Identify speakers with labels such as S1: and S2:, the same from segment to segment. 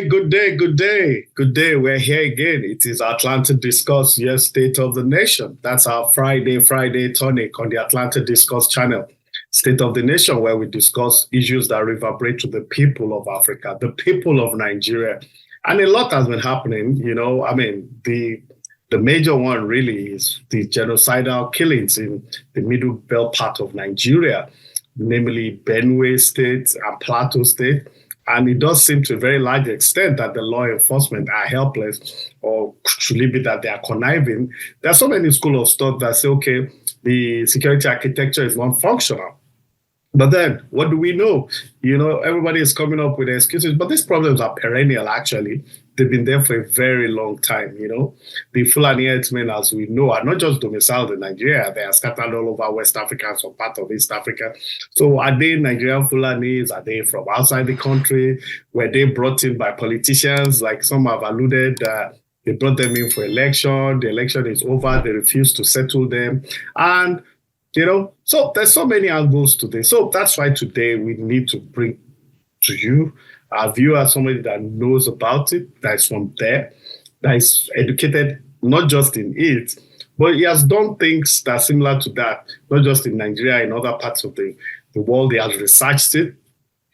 S1: good day, good day, good day. We're here again. It is Atlanta Discuss, yes, State of the Nation. That's our Friday tonic on the Atlanta Discuss channel. State of the Nation, where we discuss issues that reverberate to the people of Africa, the people of Nigeria. And a lot has been happening, the major one really is the genocidal killings in the middle belt part of Nigeria, namely Benue State and Plateau State. And it does seem to a very large extent that the law enforcement are helpless, or should it be that they are conniving. There are so many schools of thought that say, okay, the security architecture is non-functional. But then, what do we know? Everybody is coming up with excuses, but these problems are perennial, actually. They've been there for a very long time, The Fulani herdsmen, as we know, are not just domiciled in Nigeria. They are scattered all over West Africa and some part of East Africa. So are they Nigerian Fulanis? Are they from outside the country? Were they brought in by politicians? Like some have alluded, they brought them in for election. The election is over. They refuse to settle them. And so there's so many angles to this. So that's why today we need to bring to you our viewer, somebody that knows about it, that is from there, that is educated not just in it, but he has done things that are similar to that, not just in Nigeria, in other parts of the world. He has researched it,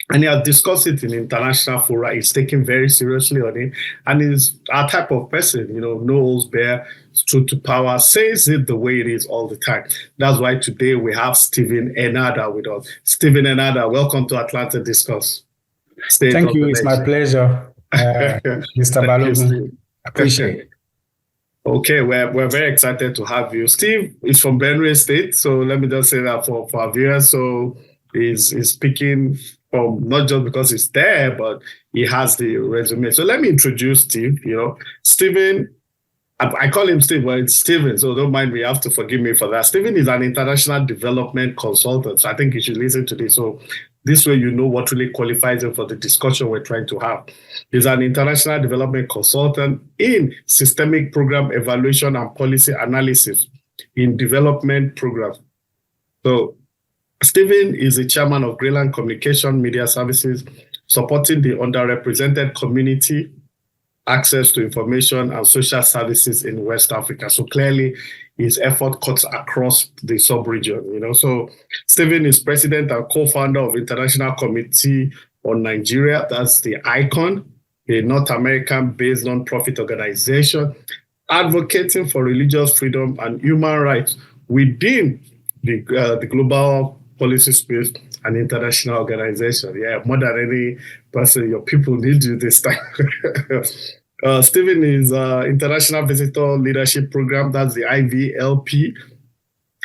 S1: and he has discussed it in international fora. He's taken very seriously on it, and he's our type of person, no holds bare, true to power, says it the way it is all the time. That's why today we have Stephen Enada with us. Stephen Enada, welcome to Atlanta Discuss.
S2: Thank you. It's my pleasure, Mr. Balogun. Appreciate it.
S1: Okay, we're very excited to have you. Steve is from Benue State, so let me just say that for our viewers. So he's speaking from not just because he's there, but he has the resume. So let me introduce Steve. Stephen, I call him Steve, but it's Stephen, so don't mind me. You have to forgive me for that. Stephen is an international development consultant, so I think you should listen to this. So this way you know what really qualifies him for the discussion we're trying to have. He's an international development consultant in systemic program evaluation and policy analysis in development programs. So Stephen is the chairman of Greenland Communication Media Services, supporting the underrepresented community, access to information and social services in West Africa. So clearly, his effort cuts across the sub-region, So Stephen is president and co-founder of International Committee on Nigeria. That's the ICON, a North American-based non-profit organization advocating for religious freedom and human rights within the global policy space and international organization. Yeah, more than any person, your people need you this time. Stephen is International Visitor Leadership Program, that's the IVLP,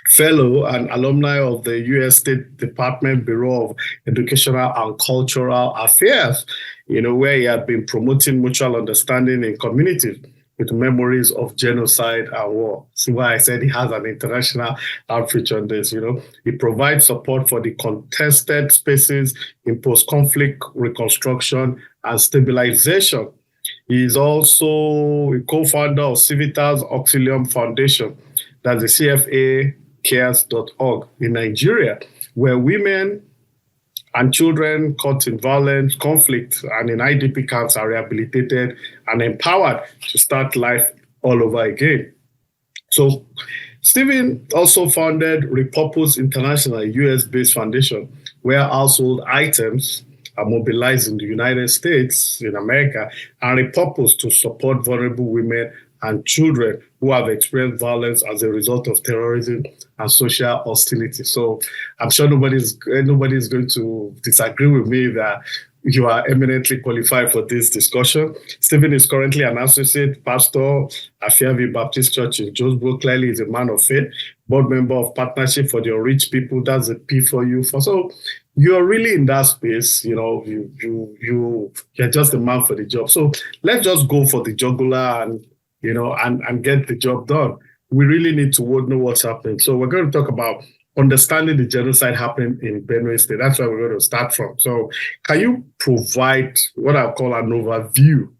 S1: fellow and alumni of the U.S. State Department Bureau of Educational and Cultural Affairs, where he had been promoting mutual understanding in communities with memories of genocide and war. See why I said he has an international outreach on this, He provides support for the contested spaces in post-conflict reconstruction and stabilization. He is also a co-founder of Civitas Auxilium Foundation, that's the CFAcares.org in Nigeria, where women and children caught in violent conflict and in IDP camps are rehabilitated and empowered to start life all over again. So Stephen also founded Repurpose International, a US-based foundation, where household items are mobilized in the United States, in America, and repurposed to support vulnerable women and children who have experienced violence as a result of terrorism and social hostility. So I'm sure nobody's going to disagree with me that you are eminently qualified for this discussion. Stephen is currently an associate pastor at Fairview Baptist Church in Jonesboro. Clearly, he's a man of faith, board member of Partnership for the Unreached People. That's a P4U. So you're really in that space. You're just the man for the job. So let's just go for the jugular and get the job done. We really need to know what's happening. So we're going to talk about understanding the genocide happening in Benue State. That's where we're going to start from. So can you provide what I call an overview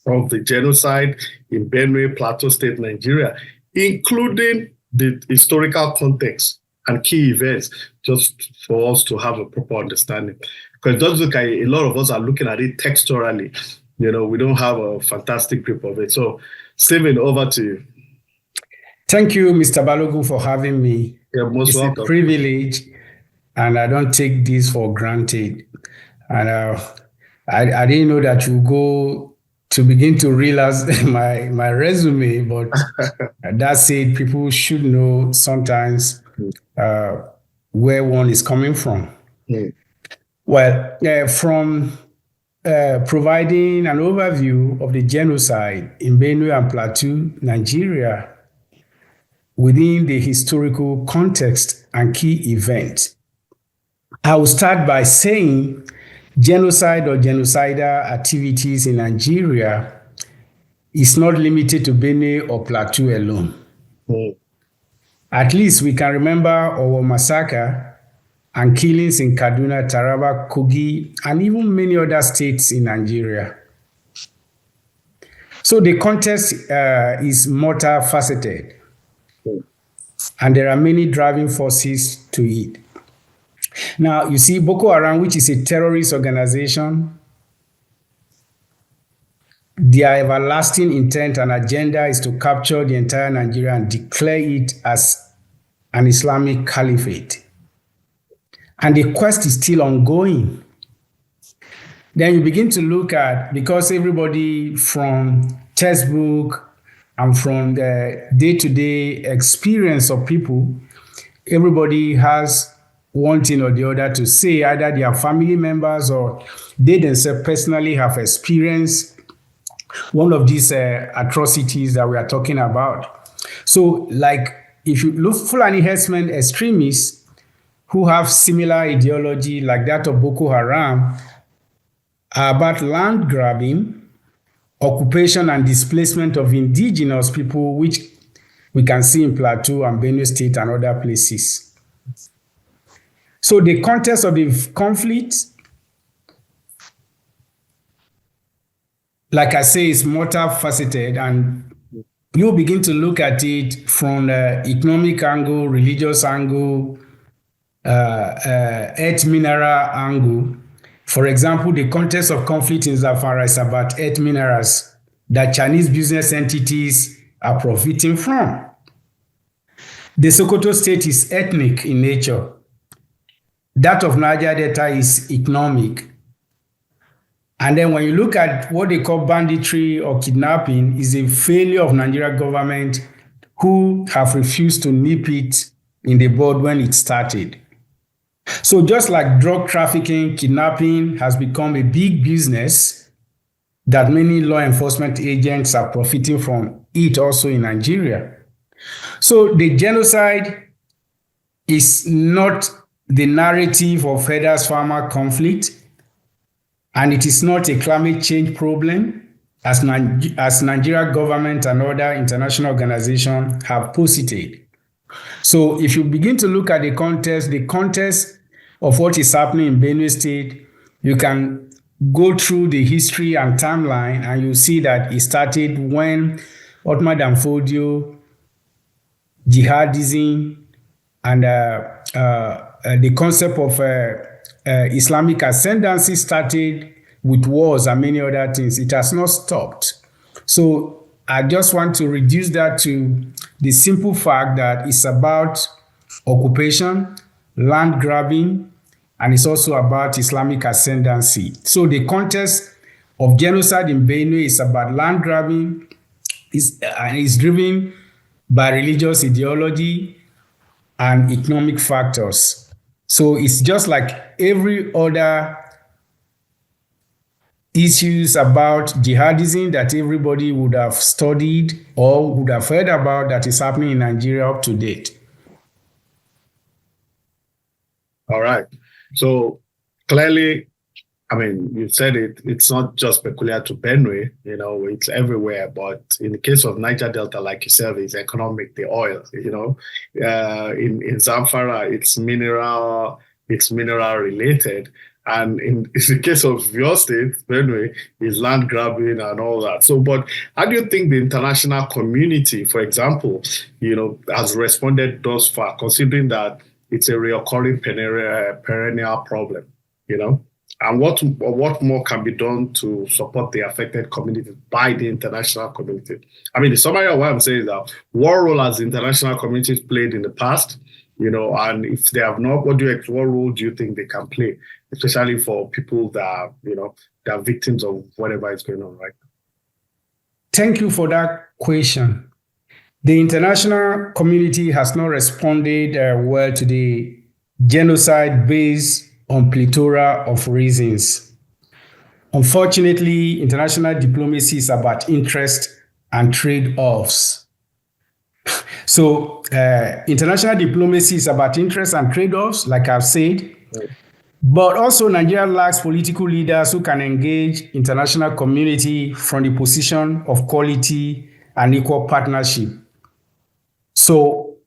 S1: of the genocide in Benue, Plateau State, Nigeria, including the historical context and key events, just for us to have a proper understanding? Because it does look like a lot of us are looking at it texturally, we don't have a fantastic grip of it. So, Stephen, over to you.
S2: Thank you, Mr. Balogun, for having me.
S1: You're most welcome.
S2: It's a privilege, and I don't take this for granted. And I didn't know that you go to begin to realize my resume, but that said, people should know sometimes where one is coming from. Well, from providing an overview of the genocide in Benue and Plateau, Nigeria, within the historical context and key events, I will start by saying genocide or genocidal activities in Nigeria is not limited to Benue or Plateau alone. At least we can remember our massacre and killings in Kaduna, Taraba, Kogi, and even many other states in Nigeria. So the context is multifaceted, and there are many driving forces to it. Now, you see, Boko Haram, which is a terrorist organization, their everlasting intent and agenda is to capture the entire Nigeria and declare it as an Islamic caliphate. And the quest is still ongoing. Then you begin to look at, because everybody from textbook and from the day-to-day experience of people, everybody has one thing or the other to say, either their family members or they themselves personally have experienced one of these atrocities that we are talking about. So, like, if you look Fulani herdsmen extremists who have similar ideology like that of Boko Haram are about land grabbing, occupation and displacement of indigenous people, which we can see in Plateau and Benue State and other places. So the context of the conflict, like I say, is multifaceted, and you begin to look at it from the economic angle, religious angle, earth mineral angle. For example, the context of conflict in Zamfara is about earth minerals that Chinese business entities are profiting from. The Sokoto state is ethnic in nature. That of Niger Delta is economic. And then when you look at what they call banditry or kidnapping, is a failure of Nigerian government who have refused to nip it in the bud when it started. So just like drug trafficking, kidnapping has become a big business that many law enforcement agents are profiting from it also in Nigeria. So the genocide is not the narrative of Herders-farmer conflict, and it is not a climate change problem, as Nigeria government and other international organizations have posited. So if you begin to look at the context of what is happening in Benue State, you can go through the history and timeline, and you see that it started when Ottoman Danfodio, jihadism, and the concept of Islamic ascendancy started with wars and many other things. It has not stopped. So I just want to reduce that to the simple fact that it's about occupation, land grabbing, and it's also about Islamic ascendancy. So the context of genocide in Benue is about land grabbing, is driven by religious ideology and economic factors. So it's just like every other issues about jihadism that everybody would have studied or would have heard about that is happening in Nigeria up to date.
S1: All right. So clearly, I mean, you said it's not just peculiar to Benue, it's everywhere. But in the case of Niger Delta, like you said, it's economic, the oil, in Zamfara, it's mineral related. And in the case of your state, Benue, is land grabbing and all that. So, but how do you think the international community, for example, has responded thus far, considering that it's a recurring perennial problem, And what more can be done to support the affected communities by the international community? I mean, the summary of what I'm saying is that what role has the international communities played in the past? And if they have not, what role do you think they can play, especially for people that that are victims of whatever is going on right now?
S2: Thank you for that question. The international community has not responded well to the genocide based on plethora of reasons. Unfortunately, international diplomacy is about interest and trade-offs. So, international diplomacy is about interest and trade-offs, like I've said. But also, Nigeria lacks political leaders who can engage international community from the position of quality and equal partnership. So,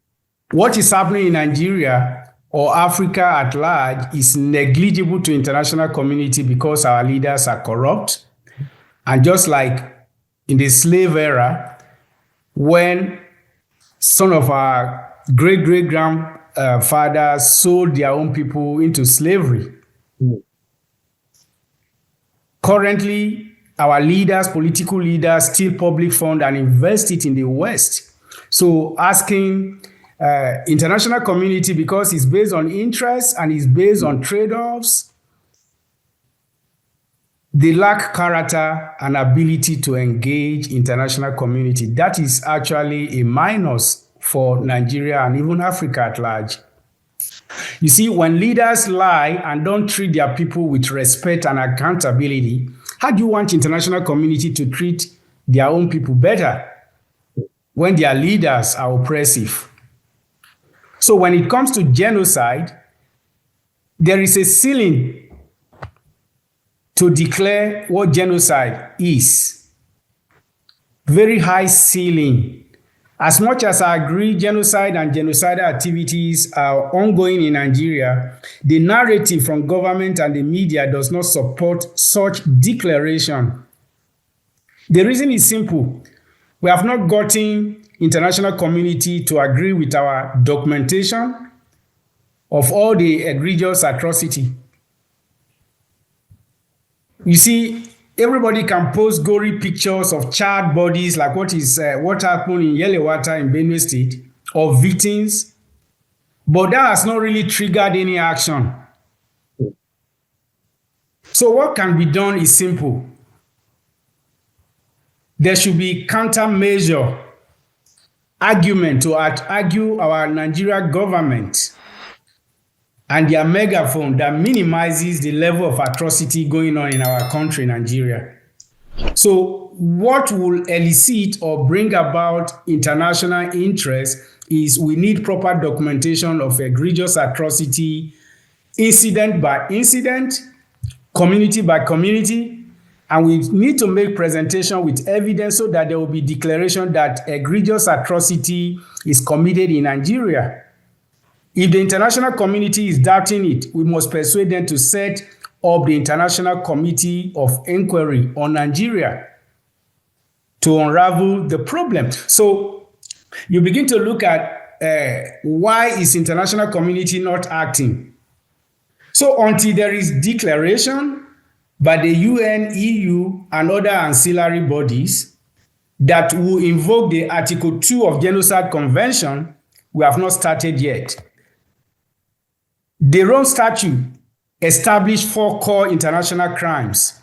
S2: what is happening in Nigeria or Africa at large is negligible to international community because our leaders are corrupt. And just like in the slave era, when some of our great-great-grandfathers sold their own people into slavery. Currently, our leaders, political leaders, steal public funds and invest it in the West. So asking international community, because it's based on interest and it's based on trade-offs, they lack character and ability to engage international community. That is actually a minus for Nigeria and even Africa at large. You see, when leaders lie and don't treat their people with respect and accountability, how do you want international community to treat their own people better when their leaders are oppressive? So when it comes to genocide, there is a ceiling to declare what genocide is. Very high ceiling. As much as I agree genocide and genocidal activities are ongoing in Nigeria, the narrative from government and the media does not support such declaration. The reason is simple. We have not gotten international community to agree with our documentation of all the egregious atrocity. You see, everybody can post gory pictures of charred bodies like what happened in Yelewata in Benue State, or victims, but that has not really triggered any action. So what can be done is simple. There should be countermeasure argument to argue our Nigeria government and their megaphone that minimizes the level of atrocity going on in our country, Nigeria. So what will elicit or bring about international interest is we need proper documentation of egregious atrocity, incident by incident, community by community, and we need to make presentation with evidence so that there will be declaration that egregious atrocity is committed in Nigeria. If the international community is doubting it, we must persuade them to set up the International Committee of Inquiry on Nigeria to unravel the problem. So you begin to look at why is international community not acting? So until there is declaration by the UN, EU, and other ancillary bodies that will invoke the Article 2 of Genocide Convention, we have not started yet. The Rome Statute established 4 core international crimes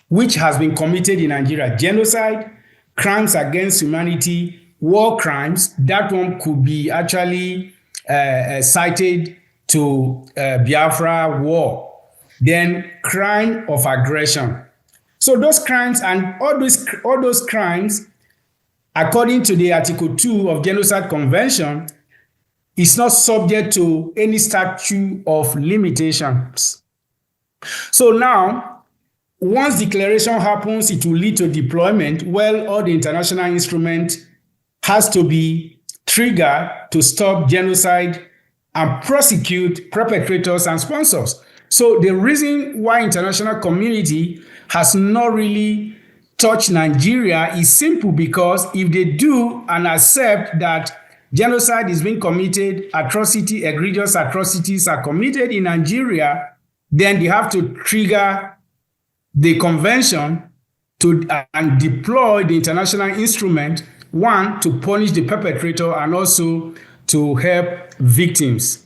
S2: which has been committed in Nigeria: genocide, crimes against humanity, war crimes. That one could be actually cited to Biafra war. Then crime of aggression. So those crimes and all those crimes, according to the Article 2 of Genocide Convention, is not subject to any statute of limitations. So now, once declaration happens, it will lead to deployment. Well, all the international instrument has to be triggered to stop genocide and prosecute perpetrators and sponsors. So the reason why international community has not really touched Nigeria is simple, because if they do and accept that genocide is being committed, egregious atrocities are committed in Nigeria, then they have to trigger the convention and deploy the international instrument, one, to punish the perpetrator and also to help victims.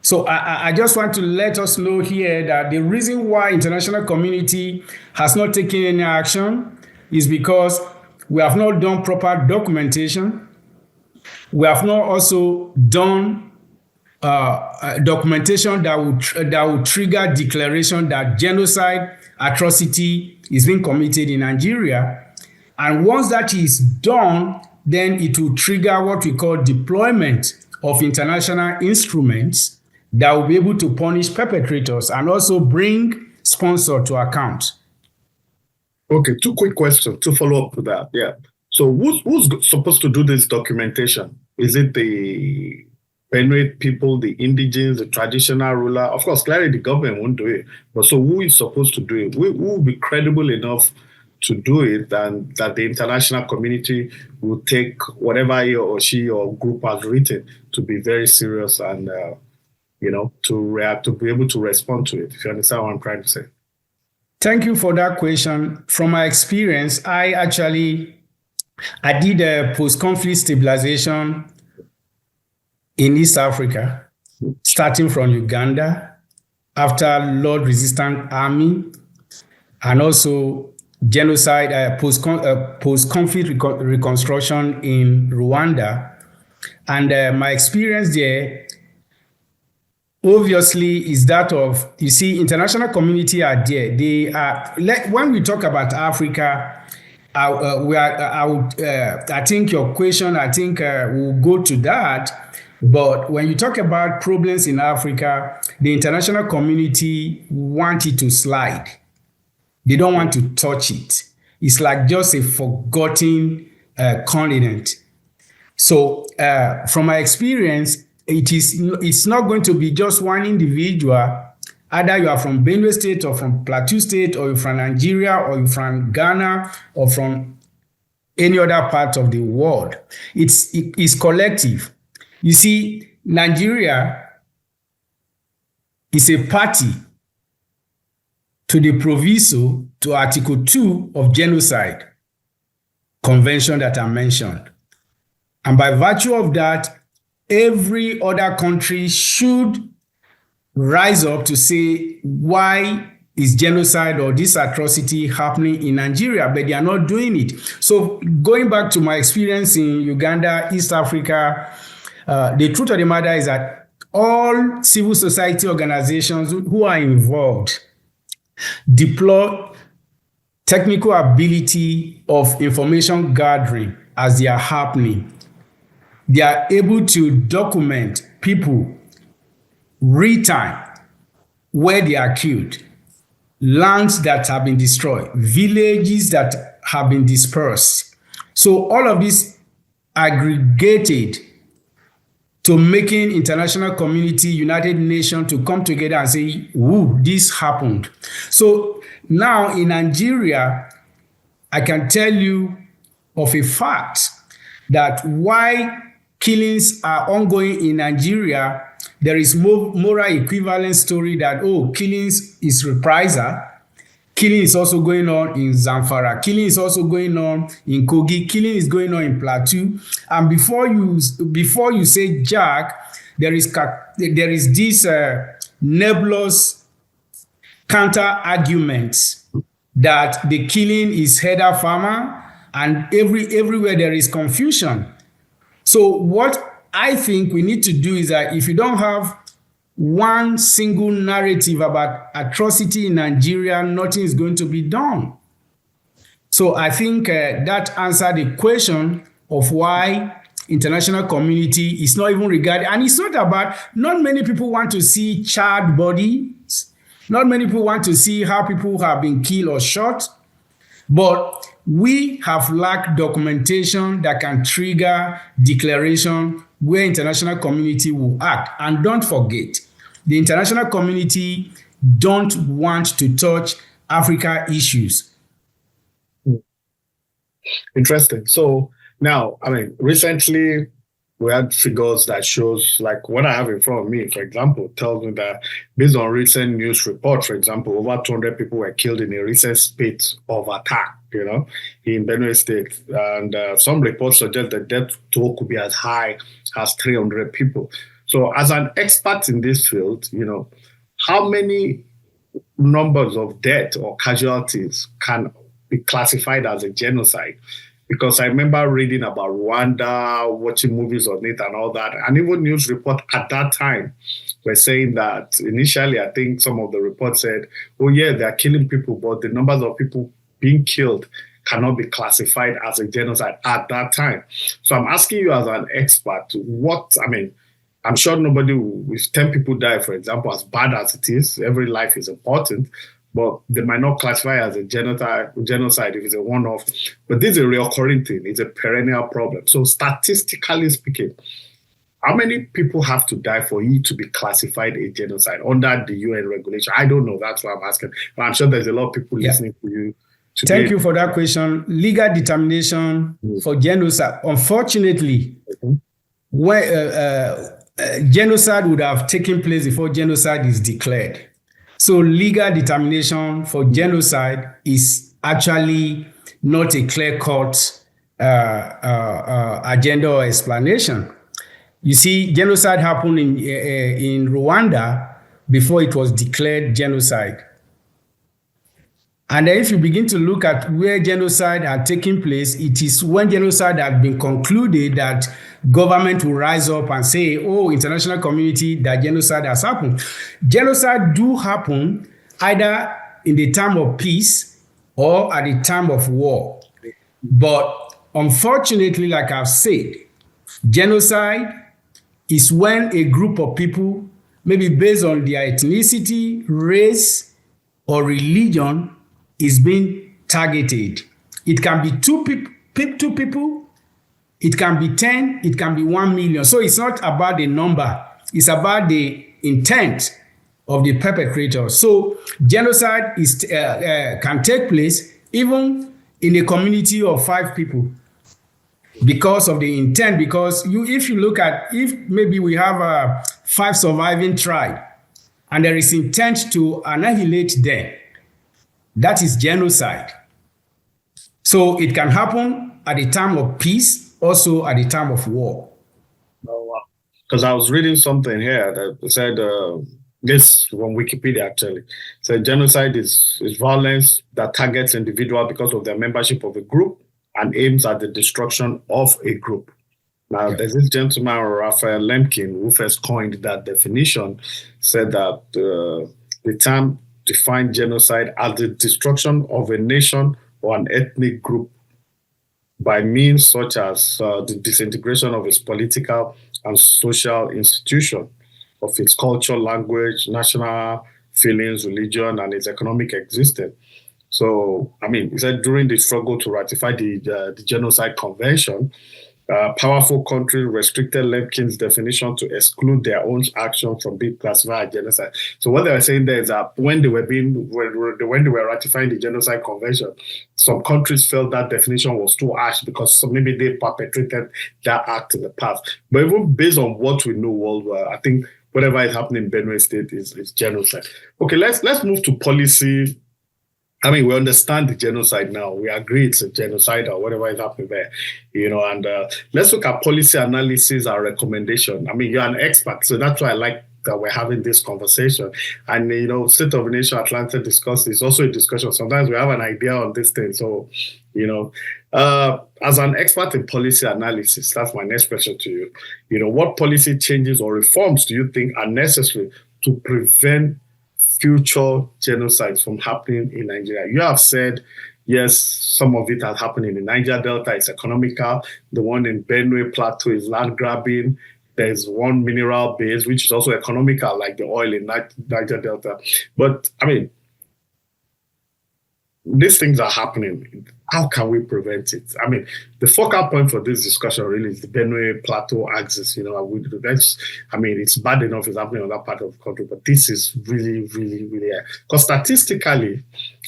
S2: So I just want to let us know here that the reason why international community has not taken any action is because we have not done proper documentation. We have not also done documentation that will trigger declaration that genocide atrocity is being committed in Nigeria. And once that is done, then it will trigger what we call deployment of international instruments that will be able to punish perpetrators and also bring sponsor to account.
S1: Okay, two quick questions to follow up to that. Yeah. So who's supposed to do this documentation? Is it the Benue people, the indigenes, the traditional ruler? Of course, clearly the government won't do it. But so who is supposed to do it? Who will be credible enough to do it, and that the international community will take whatever he or she or group has written to be very serious and to be able to respond to it, if you understand what I'm trying to say.
S2: Thank you for that question. From my experience, I did a post-conflict stabilization in East Africa, starting from Uganda, after Lord Resistance Army, and also genocide, post-conflict reconstruction in Rwanda. And my experience there, obviously, is that of, you see, international community are there. They are, when we talk about Africa, I think your question, will go to that. But when you talk about problems in Africa, the international community want it to slide. They don't want to touch it. It's like just a forgotten continent. So from my experience, it's not going to be just one individual. Either you are from Benue State or from Plateau State, or you're from Nigeria, or you're from Ghana, or from any other part of the world. It's collective. You see, Nigeria is a party to the proviso to Article 2 of Genocide Convention that I mentioned. And by virtue of that, every other country should rise up to say, why is genocide or this atrocity happening in Nigeria? But they are not doing it. So going back to my experience in Uganda, East Africa, the truth of the matter is that all civil society organizations who are involved deploy technical ability of information gathering as they are happening. They are able to document people real time where they are killed, lands that have been destroyed, villages that have been dispersed. So all of this aggregated to making international community, United Nations to come together and say, "Ooh, this happened." So now in Nigeria, I can tell you of a fact that why killings are ongoing in Nigeria, there is moral equivalent story that, killings is reprisal. Killing is also going on in Zamfara. Killing is also going on in Kogi. Killing is going on in Plateau. And before you say Jack, there is this nebulous counter arguments that the killing is header farmer, and everywhere there is confusion. So what I think we need to do is that if you don't have one single narrative about atrocity in Nigeria, nothing is going to be done. So I think that answered the question of why international community is not even regarded. And it's not about, not many people want to see charred bodies. Not many people want to see how people have been killed or shot. But we have lacked documentation that can trigger declaration where international community will act. And don't forget, the international community don't want to touch Africa issues.
S1: Interesting. So now, recently we had figures that shows, like what I have in front of me, for example, tells me that based on recent news reports, for example, over 200 people were killed in a recent spate of attack, in Benue State. And some reports suggest the death toll could be as high as 300 people. So as an expert in this field, how many numbers of death or casualties can be classified as a genocide? Because I remember reading about Rwanda, watching movies on it and all that. And even news report at that time were saying that initially, I think some of the reports said, oh yeah, they are killing people, but the numbers of people being killed cannot be classified as a genocide at that time. So I'm asking you as an expert, I'm sure nobody, if 10 people die, for example, as bad as it is, every life is important, but they might not classify as a genocide if it's a one-off. But this is a recurring thing. It's a perennial problem. So statistically speaking, how many people have to die for it to be classified a genocide under the UN regulation? I don't know. That's why I'm asking. But I'm sure there's a lot of people listening to you today.
S2: Thank you for that question. Legal determination for genocide. Unfortunately, when genocide would have taken place before genocide is declared. So legal determination for genocide is actually not a clear-cut agenda or explanation. You see, genocide happened in Rwanda before it was declared genocide. And then if you begin to look at where genocide had taken place, it is when genocide had been concluded that government will rise up and say, oh, international community, that genocide has happened. Genocide do happen either in the time of peace or at the time of war. But unfortunately, like I've said, genocide is when a group of people, maybe based on their ethnicity, race, or religion, is being targeted. It can be two people, it can be 10, it can be 1 million. So it's not about the number, it's about the intent of the perpetrator. So genocide can take place even in a community of 5 people because of the intent. Because if you look at, if maybe we have 5 surviving tribes and there is intent to annihilate them, that is genocide. So it can happen at the time of peace, also at the time of war.
S1: Oh, wow. Because I was reading something here that said, this from Wikipedia actually, said genocide is violence that targets individuals because of their membership of a group and aims at the destruction of a group. Now, there's this gentleman, Raphael Lemkin, who first coined that definition, said that the term define genocide as the destruction of a nation or an ethnic group by means such as the disintegration of its political and social institution, of its culture, language, national feelings, religion, and its economic existence. So, he said during the struggle to ratify the Genocide Convention, powerful countries restricted Lemkin's definition to exclude their own action from being classified as genocide. So what they were saying there is that when they were ratifying the Genocide Convention, some countries felt that definition was too harsh because maybe they perpetrated that act in the past. But even based on what we know worldwide, I think whatever is happening in Benue State is genocide. Okay, let's move to policy. We understand the genocide now. We agree it's a genocide or whatever is happening there, and let's look at policy analysis and recommendation. You're an expert, so that's why I like that we're having this conversation. And, State of the Nation Atlanta discuss is also a discussion. Sometimes we have an idea on this thing. So, as an expert in policy analysis, that's my next question to you. What policy changes or reforms do you think are necessary to prevent future genocides from happening in Nigeria? You have said, yes, some of it has happened in the Niger Delta. It's economical. The one in Benue Plateau is land grabbing. There's one mineral base, which is also economical, like the oil in Niger Delta. But, these things are happening. How can we prevent it? The focal point for this discussion really is the Benue Plateau axis. It's bad enough it's happening on that part of the country, but this is really, really, really, because statistically,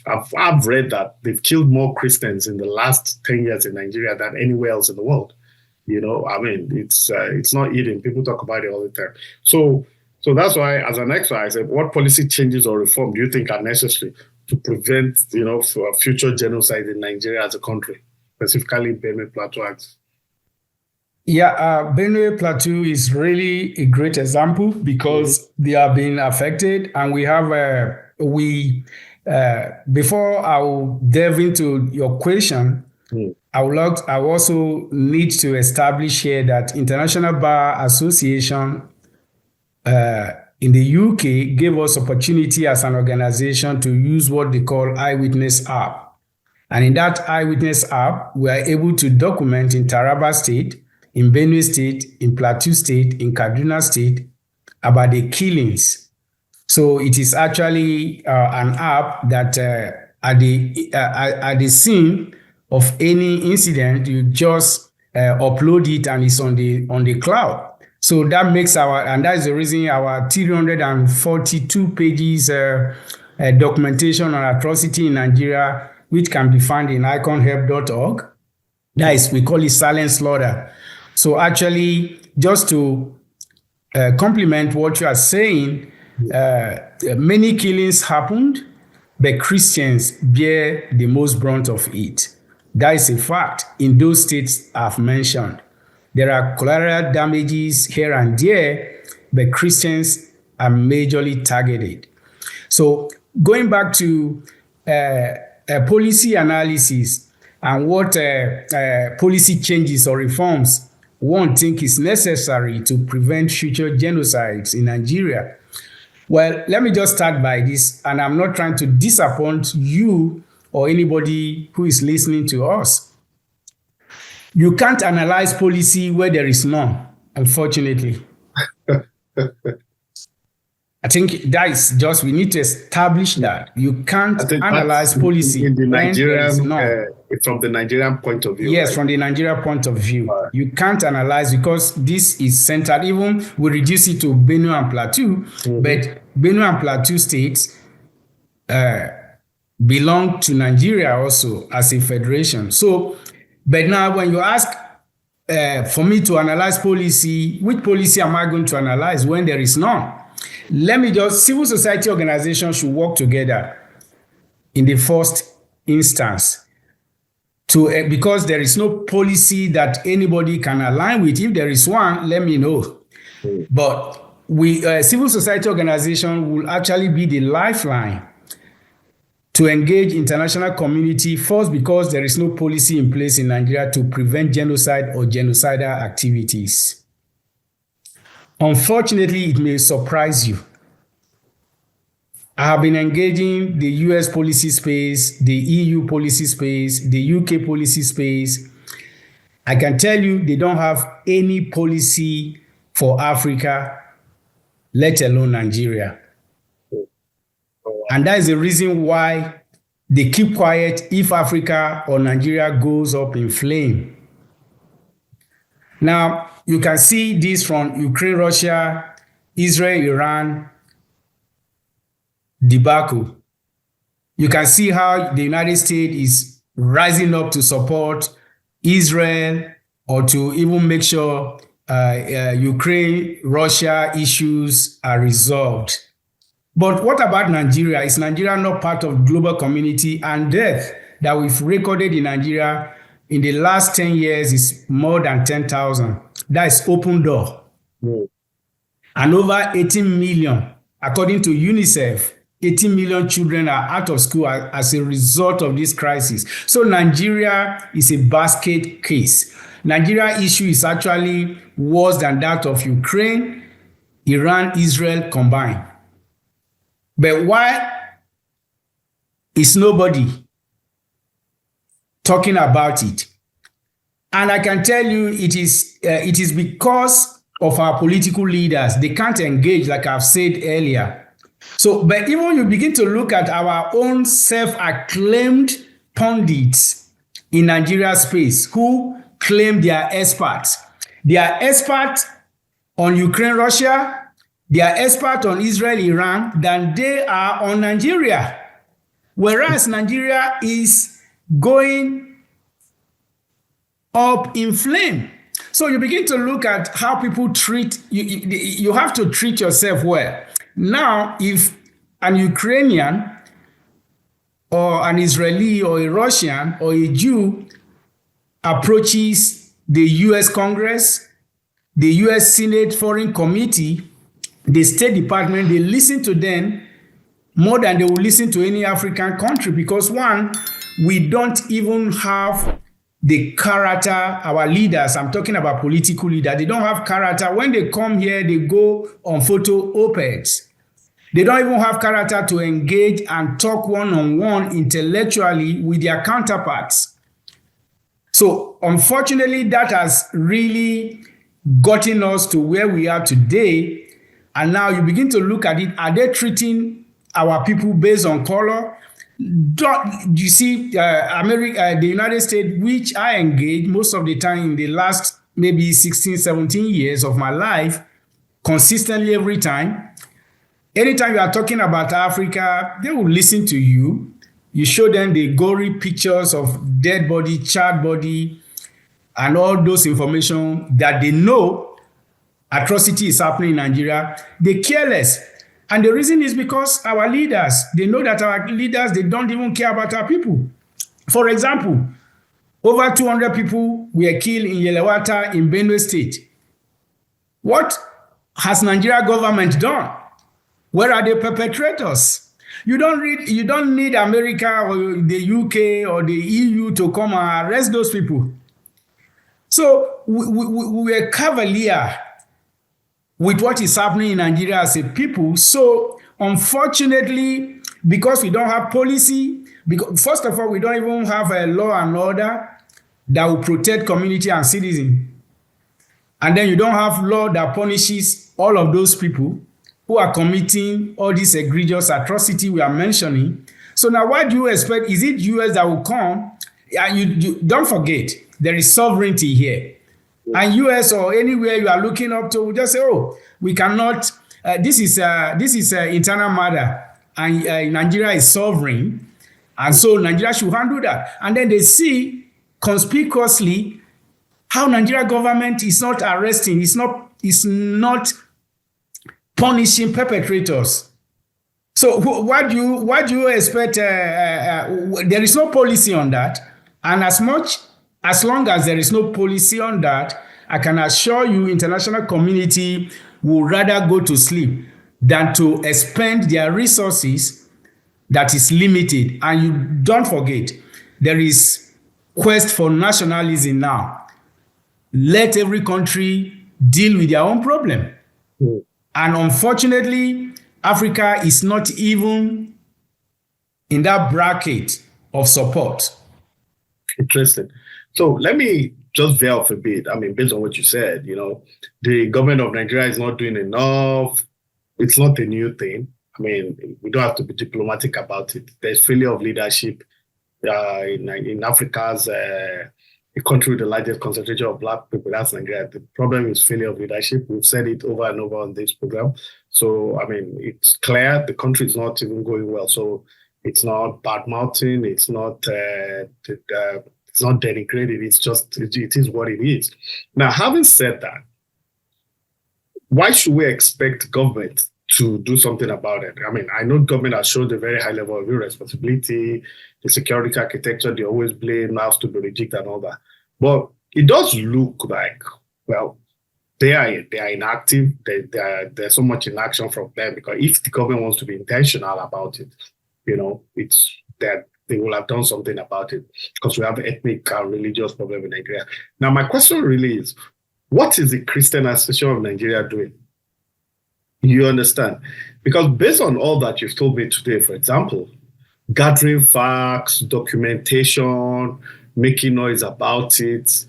S1: I've read that they've killed more Christians in the last 10 years in Nigeria than anywhere else in the world. I mean, it's not eating. People talk about it all the time. So that's why, as an exercise, what policy changes or reform do you think are necessary to prevent, for future genocide in Nigeria as a country, specifically Benue Plateau Acts?
S2: Yeah, Benue Plateau is really a great example because they have been affected, and we have before I will delve into your question, I also need to establish here that International Bar Association in the UK gave us opportunity as an organization to use what they call Eyewitness app. And in that Eyewitness app, we are able to document in Taraba State, in Benue State, in Plateau State, in Kaduna State about the killings. So it is actually an app that at the scene of any incident, you just upload it and it's on the cloud. So that makes and that is the reason our 342 pages documentation on atrocity in Nigeria, which can be found in iconhelp.org. That is, we call it silent slaughter. So actually, just to complement what you are saying, many killings happened, but Christians bear the most brunt of it. That is a fact in those states I've mentioned. There are collateral damages here and there, but Christians are majorly targeted. So going back to policy analysis and what policy changes or reforms one think is necessary to prevent future genocides in Nigeria. Well, let me just start by this, and I'm not trying to disappoint you or anybody who is listening to us. You can't analyze policy where there is none, unfortunately. I think that is just, we need to establish that. You can't analyze policy
S1: in the Nigerian,
S2: none.
S1: From the Nigerian point of view.
S2: Yes, right? From the Nigerian point of view. Right. You can't analyze because this is centered, even we reduce it to Benue and Plateau, but Benue and Plateau states belong to Nigeria also as a federation. So, but now when you ask for me to analyze policy, which policy am I going to analyze when there is none? Let me just, civil society organizations should work together in the first instance because there is no policy that anybody can align with. If there is one, let me know. But civil society organization will actually be the lifeline to engage international community first because there is no policy in place in Nigeria to prevent genocide or genocidal activities. Unfortunately, it may surprise you. I have been engaging the US policy space, the EU policy space, the UK policy space. I can tell you they don't have any policy for Africa, let alone Nigeria. And that is the reason why they keep quiet if Africa or Nigeria goes up in flame. Now, you can see this from Ukraine, Russia, Israel, Iran debacle. You can see how the United States is rising up to support Israel or to even make sure Ukraine, Russia issues are resolved. But what about Nigeria? Is Nigeria not part of global community? And death that we've recorded in Nigeria in the last 10 years is more than 10,000. That is open door. And over 18 million, according to UNICEF, 18 million children are out of school as a result of this crisis. So Nigeria is a basket case. Nigeria issue is actually worse than that of Ukraine, Iran, Israel combined. But why is nobody talking about it? And I can tell you it is because of our political leaders. They can't engage, like I've said earlier. So, but even you begin to look at our own self-acclaimed pundits in Nigeria space who claim they are experts. They are experts on Ukraine, Russia. They are experts on Israel, Iran than they are on Nigeria. Whereas Nigeria is going up in flame. So you begin to look at how people treat you. You have to treat yourself well. Now, if an Ukrainian or an Israeli or a Russian or a Jew approaches the US Congress, the US Senate Foreign Committee, the State Department, they listen to them more than they will listen to any African country, because one, we don't even have the character, our leaders, I'm talking about political leaders, they don't have character. When they come here, they go on photo op-eds. They don't even have character to engage and talk one-on-one intellectually with their counterparts. So unfortunately, that has really gotten us to where we are today. And now you begin to look at it. Are they treating our people based on color? You see, the United States, which I engage most of the time in the last maybe 16, 17 years of my life, consistently every time. Anytime you are talking about Africa, they will listen to you. You show them the gory pictures of dead body, charred body, and all those information that they know atrocity is happening in Nigeria. They care less. And the reason is because our leaders, they know that our leaders, they don't even care about our people. For example, over 200 people were killed in Yelewata in Benue State. What has Nigeria government done? Where are the perpetrators? You don't need America or the UK or the EU to come and arrest those people. So we were cavalier with what is happening in Nigeria as a people. So unfortunately, because we don't have policy, because first of all, we don't even have a law and order that will protect community and citizens. And then you don't have law that punishes all of those people who are committing all this egregious atrocity we are mentioning. So now what do you expect? Is it US that will come? You don't forget, there is sovereignty here. And US or anywhere you are looking up to will just say, oh, we cannot, this is internal matter, and Nigeria is sovereign, and so Nigeria should handle that. And then they see conspicuously how Nigeria government is not arresting, is not punishing perpetrators. So what do you expect? There is no policy on that, and as long as there is no policy on that, I can assure you, international community will rather go to sleep than to expend their resources that is limited. And you don't forget, there is quest for nationalism now. Let every country deal with their own problem. Mm. And unfortunately, Africa is not even in that bracket of support.
S1: Interesting. So let me just veer off a bit. I mean, based on what you said, the government of Nigeria is not doing enough. It's not a new thing. I mean, we don't have to be diplomatic about it. There's failure of leadership in Africa's a country with the largest concentration of Black people. That's Nigeria. The problem is failure of leadership. We've said it over and over on this program. So, I mean, it's clear the country is not even going well. So it's not bad-mouthing. It's not denigrated. It's just, it is what it is. Now, having said that, why should we expect government to do something about it? I mean, I know government has showed a very high level of irresponsibility, the security architecture, they always blame us to be rejected and all that. But it does look like, well, they are inactive. There's so much inaction from them, because if the government wants to be intentional about it, it's that they will have done something about it, because we have ethnic and religious problem in Nigeria. Now, my question really is, what is the Christian Association of Nigeria doing? You understand? Because based on all that you've told me today, for example, gathering facts, documentation, making noise about it,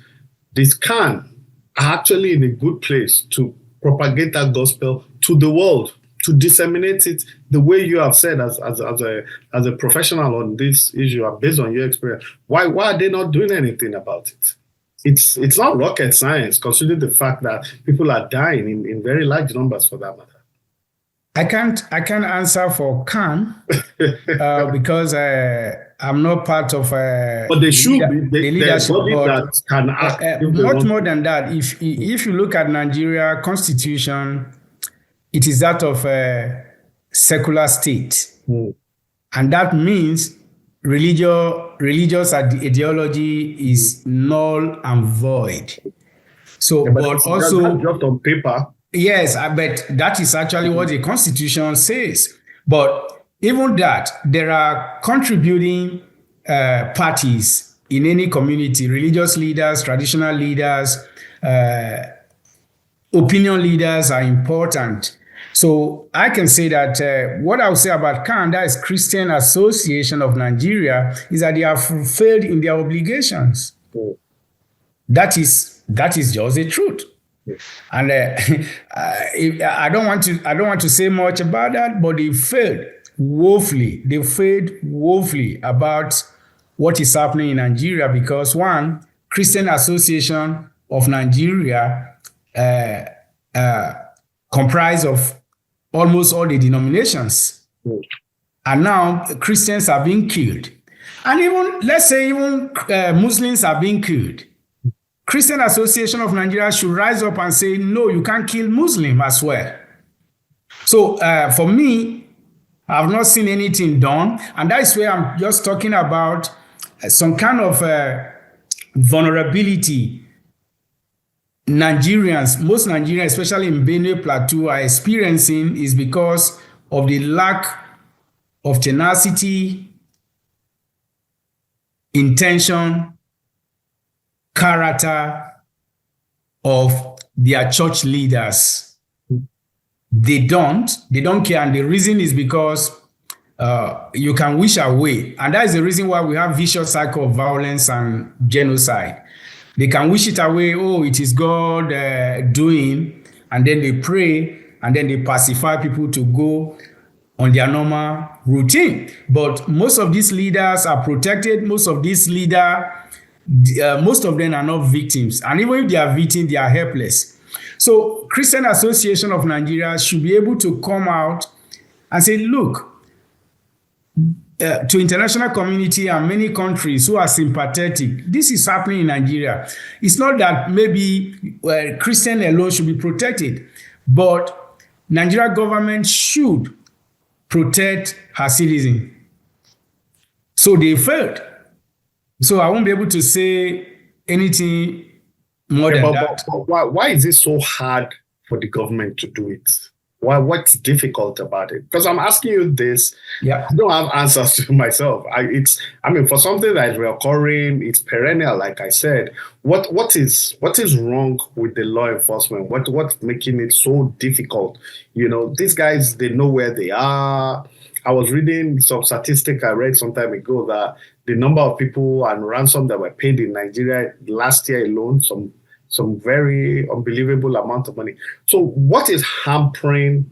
S1: this can actually in a good place to propagate that gospel to the world, to disseminate it the way you have said as a professional on this issue and based on your experience. Why are they not doing anything about it? It's not rocket science, considering the fact that people are dying in very large numbers for that matter.
S2: I can't answer for Khan because I'm not part of
S1: But they should be.
S2: the leadership,
S1: Body
S2: but
S1: that can act if they
S2: much
S1: want
S2: more
S1: to.
S2: than that. If you look at Nigeria constitution, it is that of a secular state, and that means religious ideology is null and void. So,
S1: Yeah, but
S2: but
S1: that's
S2: also,
S1: just on paper.
S2: yes, I bet that is actually what the Constitution says. But even that, there are contributing parties in any community, religious leaders, traditional leaders, opinion leaders are important. So I can say that what I would say about CAN, that is Christian Association of Nigeria, is that they have fulfilled in their obligations. That is just the truth. And I don't want to say much about that, but they failed woefully. They failed woefully about what is happening in Nigeria because one, Christian Association of Nigeria comprise of almost all the denominations, and now Christians are being killed, and even let's say even Muslims are being killed. Christian Association of Nigeria should rise up and say, no, you can't kill Muslim as well. So for me, I've not seen anything done. And that's where I'm just talking about some kind of vulnerability Nigerians, most Nigerians, especially in Benue Plateau, are experiencing is because of the lack of tenacity, intention, character of their church leaders. They don't care, and the reason is because you can wish away, and that is the reason why we have vicious cycle of violence and genocide. They can wish it away. Oh, it is God doing, and then they pray, and then they pacify people to go on their normal routine. But most of these leaders are protected. Most of them are not victims. And even if they are victims, they are helpless. So Christian Association of Nigeria should be able to come out and say, look, to international community and many countries who are sympathetic, this is happening in Nigeria. It's not that maybe Christian alone should be protected, but Nigeria government should protect her citizens. So they failed. So I won't be able to say anything more than that.
S1: But why is it so hard for the government to do it? What's difficult about it? Because I'm asking you this.
S2: Yeah.
S1: I don't have answers to myself. For something that is recurring, it's perennial, like I said. What is wrong with the law enforcement? What's making it so difficult? These guys, they know where they are. I was reading some statistic I read some time ago that the number of people and ransom that were paid in Nigeria last year alone, some very unbelievable amount of money. So what is hampering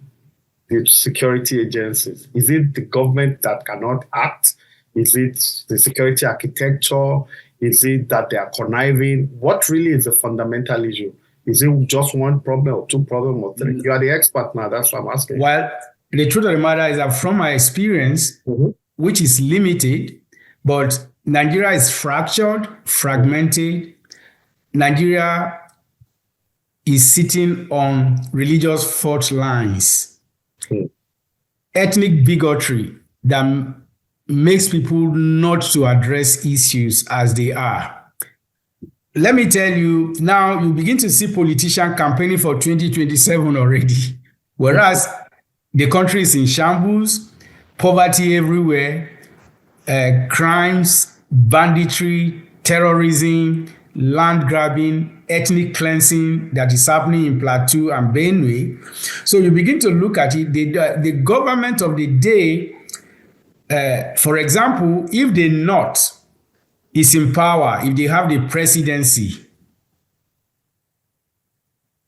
S1: the security agencies? Is it the government that cannot act? Is it the security architecture? Is it that they are conniving? What really is the fundamental issue? Is it just one problem or two problems or three? You are the expert now. That's what I'm asking.
S2: Well, the truth of the matter is that from my experience, which is limited, but Nigeria is fractured, fragmented. Nigeria is sitting on religious fault lines, ethnic bigotry that makes people not to address issues as they are. Let me tell you, now you begin to see politicians campaigning for 2027 already, whereas the country is in shambles, poverty everywhere, crimes, banditry, terrorism, land grabbing, ethnic cleansing that is happening in Plateau and Benue. So you begin to look at it, the government of the day, for example, if the North is in power, if they have the presidency,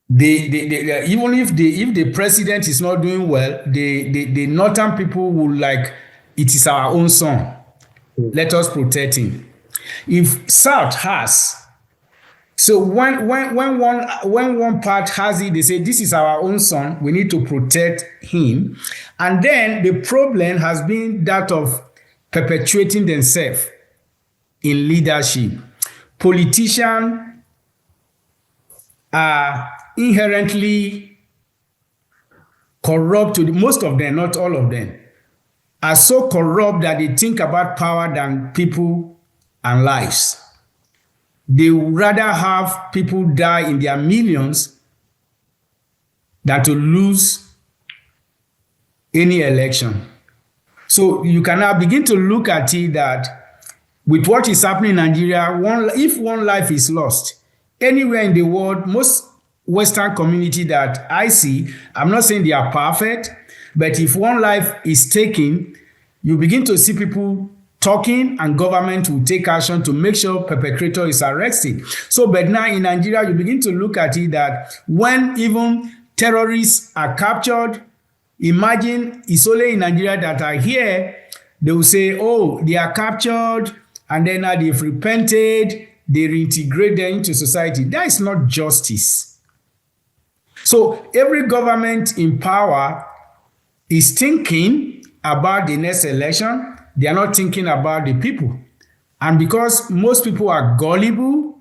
S2: even if the president is not doing well, the northern people will like, it is our own son. Let us protect him. If South has, so when one part has it, they say this is our own son, we need to protect him. And then the problem has been that of perpetuating themselves in leadership. Politicians are inherently corrupt. Most of them, not all of them, are so corrupt that they think about power than people and lives. They would rather have people die in their millions than to lose any election. So you can now begin to look at it that with what is happening in Nigeria, if one life is lost, anywhere in the world, most Western community that I see, I'm not saying they are perfect, but if one life is taken, you begin to see people talking and government will take action to make sure perpetrator is arrested. So, but now in Nigeria, you begin to look at it that when even terrorists are captured, imagine it's only in Nigeria that are here, they will say, oh, they are captured and then now they've repented, they reintegrate them into society. That is not justice. So every government in power is thinking about the next election. They are not thinking about the people. And because most people are gullible,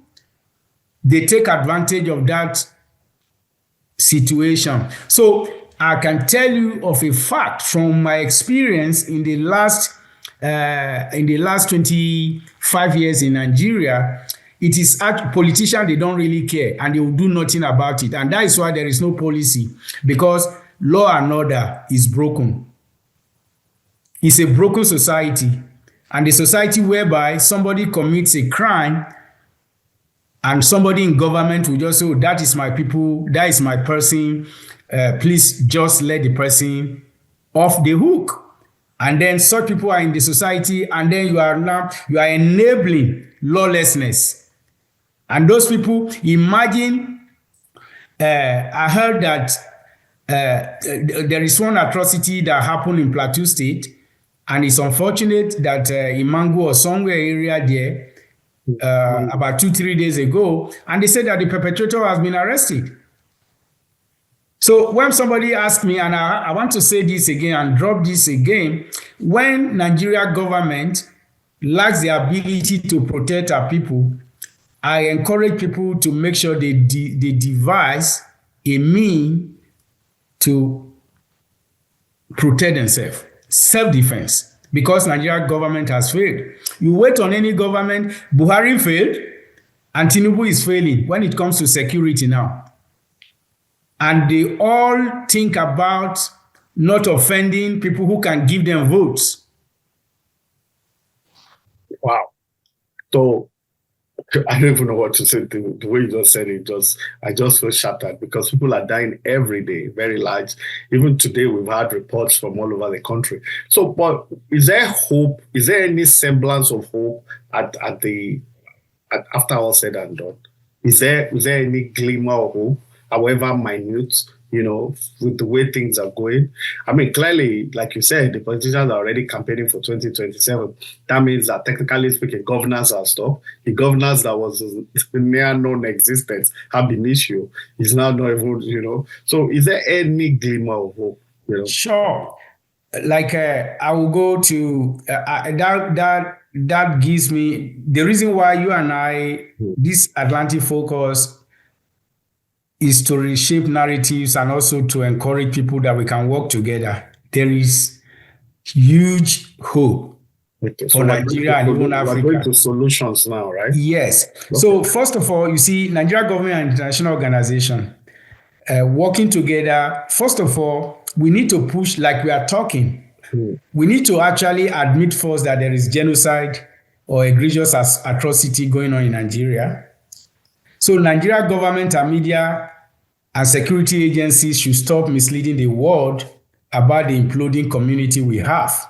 S2: they take advantage of that situation. So I can tell you of a fact from my experience in the last 25 years in Nigeria. It is politicians, they don't really care and they will do nothing about it. And that is why there is no policy, because law and order is broken. It's a broken society, and the society whereby somebody commits a crime and somebody in government will just say, oh, that is my people, that is my person, please just let the person off the hook. And then such people are in the society, and then you are enabling lawlessness. And those people, imagine, I heard that there is one atrocity that happened in Plateau State, and it's unfortunate that in Mango or somewhere area there, about 2-3 days ago, and they said that the perpetrator has been arrested. So when somebody asked me, and I want to say this again and drop this again, when Nigeria government lacks the ability to protect our people, I encourage people to make sure they devise a means to protect themselves. Self-defense, because Nigeria government has failed. You wait on any government. Buhari failed, and Tinubu is failing when it comes to security now. And they all think about not offending people who can give them votes.
S1: Wow. So I don't even know what to say. The way you just said it, I just feel shattered, because people are dying every day, very large. Even today, we've had reports from all over the country. So, but is there hope? Is there any semblance of hope after all said and done? Is there any glimmer of hope, however minute, with the way things are going? I mean, clearly, like you said, the politicians are already campaigning for 2027. That means that, technically speaking, governance has stopped. The governance that was near non-existent have been issued. Is now not even, So is there any glimmer of hope?
S2: Sure. Like I will go to that gives me the reason why you and I, this Atlantic Focus, is to reshape narratives and also to encourage people that we can work together. There is huge hope for Nigeria and even Africa.
S1: We're going to solutions now, right?
S2: Yes. Okay. So first of all, you see, Nigeria government and international organization working together. First of all, we need to push, like we are talking. We need to actually admit first that there is genocide or egregious atrocity going on in Nigeria. So Nigeria government and media and security agencies should stop misleading the world about the imploding community we have.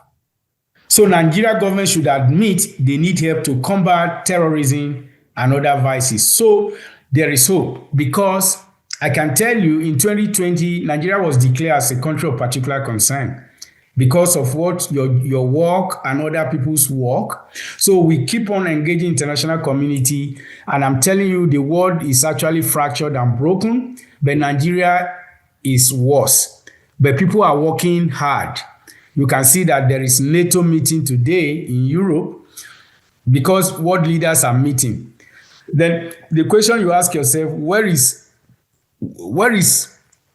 S2: So Nigeria government should admit they need help to combat terrorism and other vices. So there is hope, because I can tell you in 2020, Nigeria was declared as a country of particular concern because of what your work and other people's work. So we keep on engaging international community, and I'm telling you, the world is actually fractured and broken, but Nigeria is worse. But people are working hard. You can see that there is NATO meeting today in Europe because world leaders are meeting. Then the question you ask yourself, where is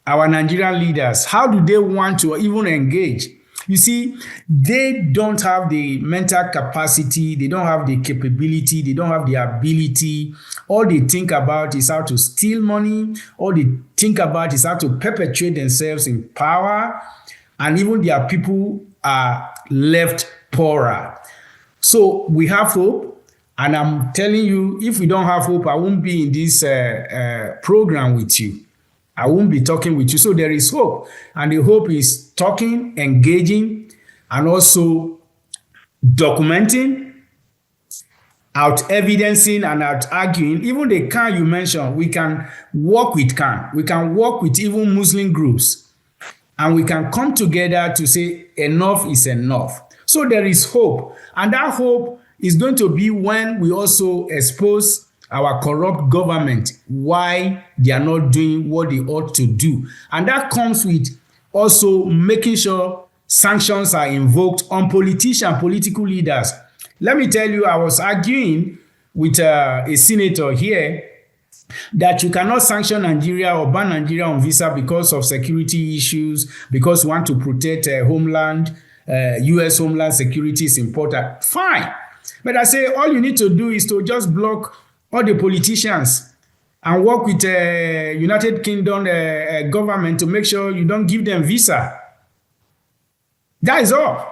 S2: our Nigerian leaders? How do they want to even engage? You see, they don't have the mental capacity, they don't have the capability, they don't have the ability. All they think about is how to steal money. All they think about is how to perpetuate themselves in power. And even their people are left poorer. So we have hope. And I'm telling you, if we don't have hope, I won't be in this program with you. I won't be talking with you. So there is hope. And the hope is talking, engaging, and also documenting, out evidencing, and out arguing. Even the can you mentioned, we can work with can. We can work with even Muslim groups. And we can come together to say enough is enough. So there is hope. And that hope is going to be when we also expose our corrupt government, why they are not doing what they ought to do. And that comes with also making sure sanctions are invoked on politicians, political leaders. Let me tell you, I was arguing with a senator here that you cannot sanction Nigeria or ban Nigeria on visa because of security issues, because we want to protect homeland, U.S. homeland security is important. Fine. But I say all you need to do is to just block all the politicians and work with United Kingdom government to make sure you don't give them visa. That is all.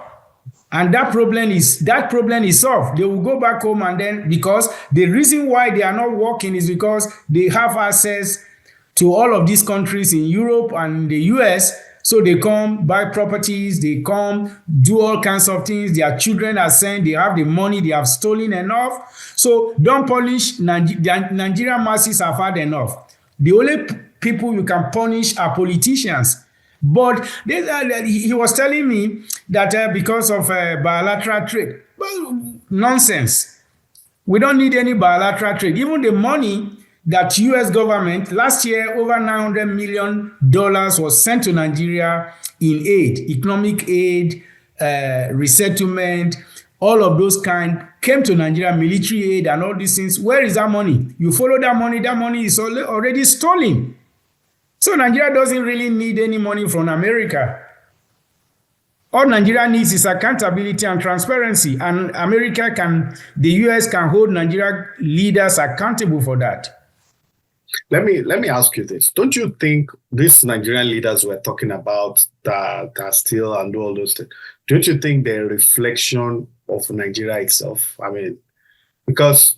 S2: And that problem is solved. They will go back home, and then because the reason why they are not working is because they have access to all of these countries in Europe and the US. So they come buy properties, they come do all kinds of things. Their children are sent, they have the money, they have stolen enough. So don't punish Nigerian masses have had enough. The only people you can punish are politicians. But he was telling me that because of bilateral trade, well, nonsense. We don't need any bilateral trade. Even the money that U.S. government, last year, over $900 million was sent to Nigeria in aid, economic aid, resettlement, all of those kind came to Nigeria, military aid and all these things. Where is that money? You follow that money is already stolen. So Nigeria doesn't really need any money from America. All Nigeria needs is accountability and transparency, and the US can hold Nigeria leaders accountable for that.
S1: Let me ask you this. Don't you think these Nigerian leaders we're talking about that still and do all those things, don't you think they're a reflection of Nigeria itself? I mean, because,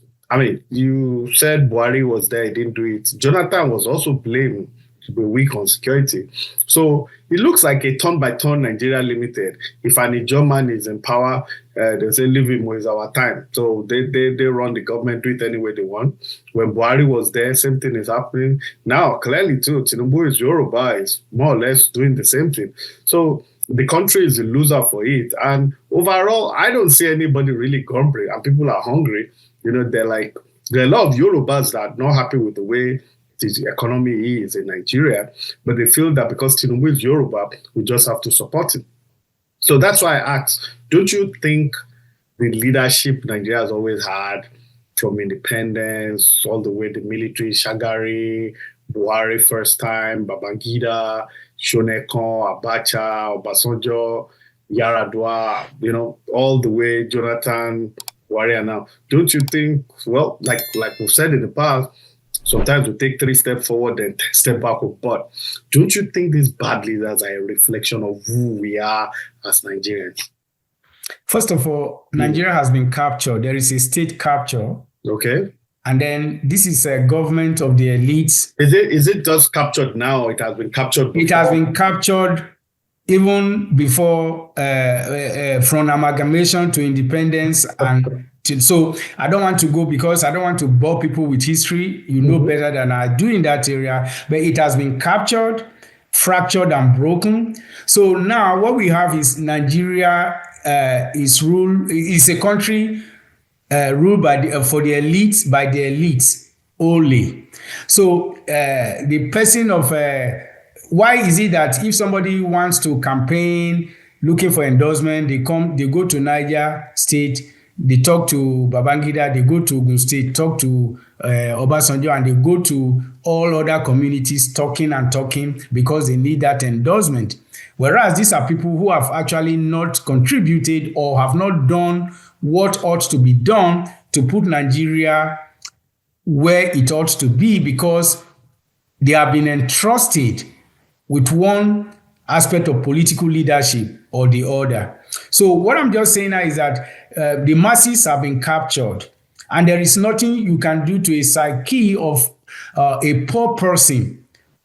S1: you said Buhari was there, he didn't do it. Jonathan was also blamed to be weak on security. So it looks like a turn-by-turn Nigeria limited. If an German is in power, they say leave him with our time. So they run the government, do it any way they want. When Buhari was there, same thing is happening. Now, clearly too, Tinubu is Yoruba, is more or less doing the same thing. So the country is a loser for it. And overall, I don't see anybody really grumbling, and people are hungry. There are a lot of Yorubas that are not happy with the way the economy is in Nigeria, but they feel that because Tinubu is Yoruba, we just have to support him. So that's why I asked, don't you think the leadership Nigeria has always had, from independence all the way the military, Shagari, Buhari first time, Babangida, Shonekon, Abacha, Obasanjo, Yaradua, all the way Jonathan, Buhari now. Don't you think, well, like we've said in the past, sometimes we take 3 steps forward and 10 steps backward. But don't you think these bad leaders are a reflection of who we are as Nigerians?
S2: First of all, Nigeria has been captured. There is a state capture.
S1: Okay.
S2: And then this is a government of the elites.
S1: Is it just captured now? It has been captured before?
S2: It has been captured even before from amalgamation to independence. And so I don't want to go because I don't want to bore people with history. You know better than I do in that area. But it has been captured, fractured, and broken. So now what we have is Nigeria is a country ruled by the elites, by the elites only. So the person of why is it that if somebody wants to campaign, looking for endorsement. They go to Niger State, they talk to Babangida, they go to Ogun State, talk to Obasanjo, and they go to all other communities talking because they need that endorsement. Whereas these are people who have actually not contributed or have not done what ought to be done to put Nigeria where it ought to be, because they have been entrusted with one aspect of political leadership or the other. So what I'm just saying now is that the masses have been captured, and there is nothing you can do to a psyche of a poor person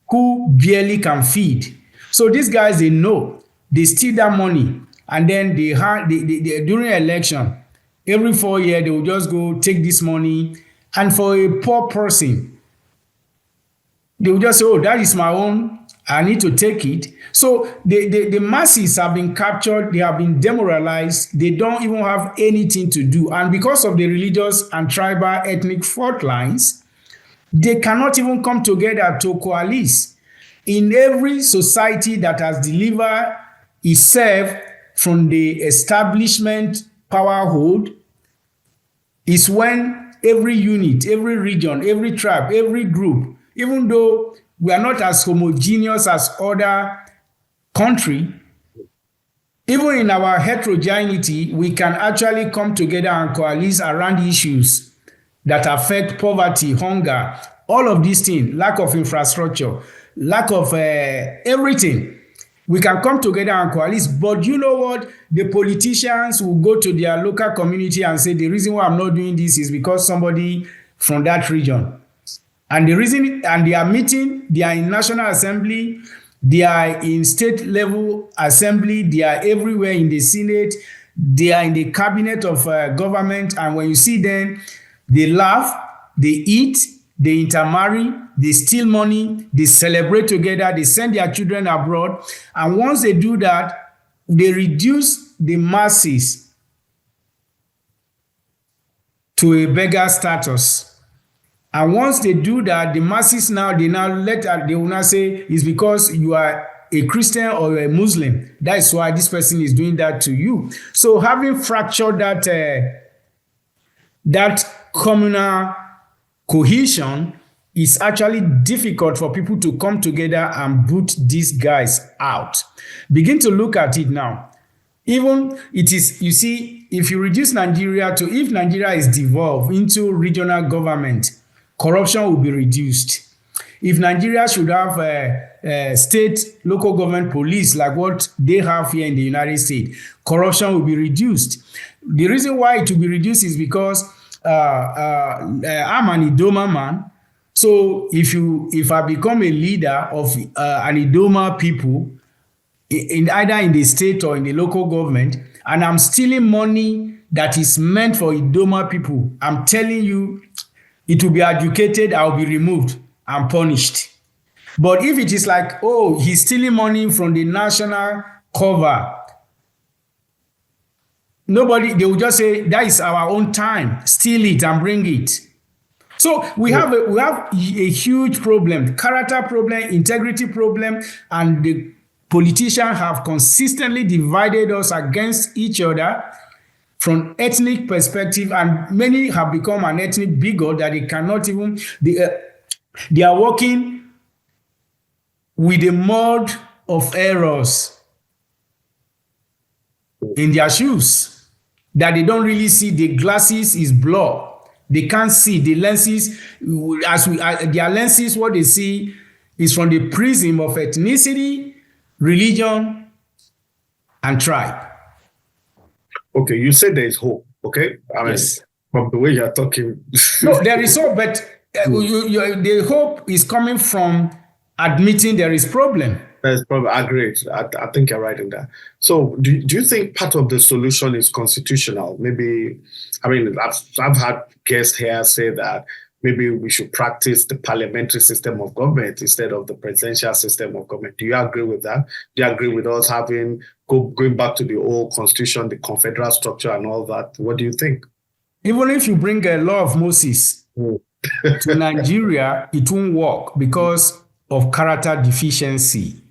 S2: who barely can feed. So these guys, they know, they steal that money, and then they during election, every 4 years, they will just go take this money, and for a poor person, they will just say, oh, that is my own, I need to take it. So the masses have been captured, they have been demoralized, they don't even have anything to do. And because of the religious and tribal ethnic fault lines, they cannot even come together to coalesce. In every society that has delivered itself from the establishment power hold, is when every unit, every region, every tribe, every group, even though we are not as homogeneous as other countries, even in our heterogeneity, we can actually come together and coalesce around issues that affect poverty, hunger, all of these things, lack of infrastructure, lack of everything. We can come together and coalesce, but you know what? The politicians will go to their local community and say, the reason why I'm not doing this is because somebody from that region. And the reason, and they are meeting, they are in National Assembly, they are in state level assembly, they are everywhere in the Senate, they are in the cabinet of government, and when you see them, they laugh, they eat, they intermarry, they steal money, they celebrate together, they send their children abroad, and once they do that, they reduce the masses to a beggar status. And once they do that, the masses now, they will now say it's because you are a Christian or a Muslim. That's why this person is doing that to you. So having fractured that communal cohesion, is actually difficult for people to come together and boot these guys out. Begin to look at it now. Even it is, you see, if you reduce Nigeria to, if Nigeria is devolved into regional government, corruption will be reduced. If Nigeria should have a state, local government police like what they have here in the United States, corruption will be reduced. The reason why it will be reduced is because I'm an Idoma man. So if I become a leader of an Idoma people, either in the state or in the local government, and I'm stealing money that is meant for Idoma people, I'm telling you, it will be educated, I'll be removed and punished. But if it is like, oh, he's stealing money from the national cover, they will just say, that is our own time, steal it and bring it. So we have a huge problem, character problem, integrity problem, and the politicians have consistently divided us against each other from ethnic perspective, and many have become an ethnic bigot that they cannot even, they are working with the mud of errors in their shoes, that they don't really see. The glasses is blurred. They can't see the lenses. Their lenses, what they see is from the prism of ethnicity, religion, and tribe.
S1: Okay, you said there is hope. Okay, I mean, yes. From the way you are talking,
S2: no, there is hope, but the hope is coming from admitting there is problem.
S1: There's problem. I agree. I think you're right in that. So, do you think part of the solution is constitutional? Maybe, I mean, I've had guests here say that maybe we should practice the parliamentary system of government instead of the presidential system of government. Do you agree with that? Do you agree with us going back to the old constitution, the confederal structure and all that? What do you think?
S2: Even if you bring a law of Moses to Nigeria, it won't work because of character deficiency.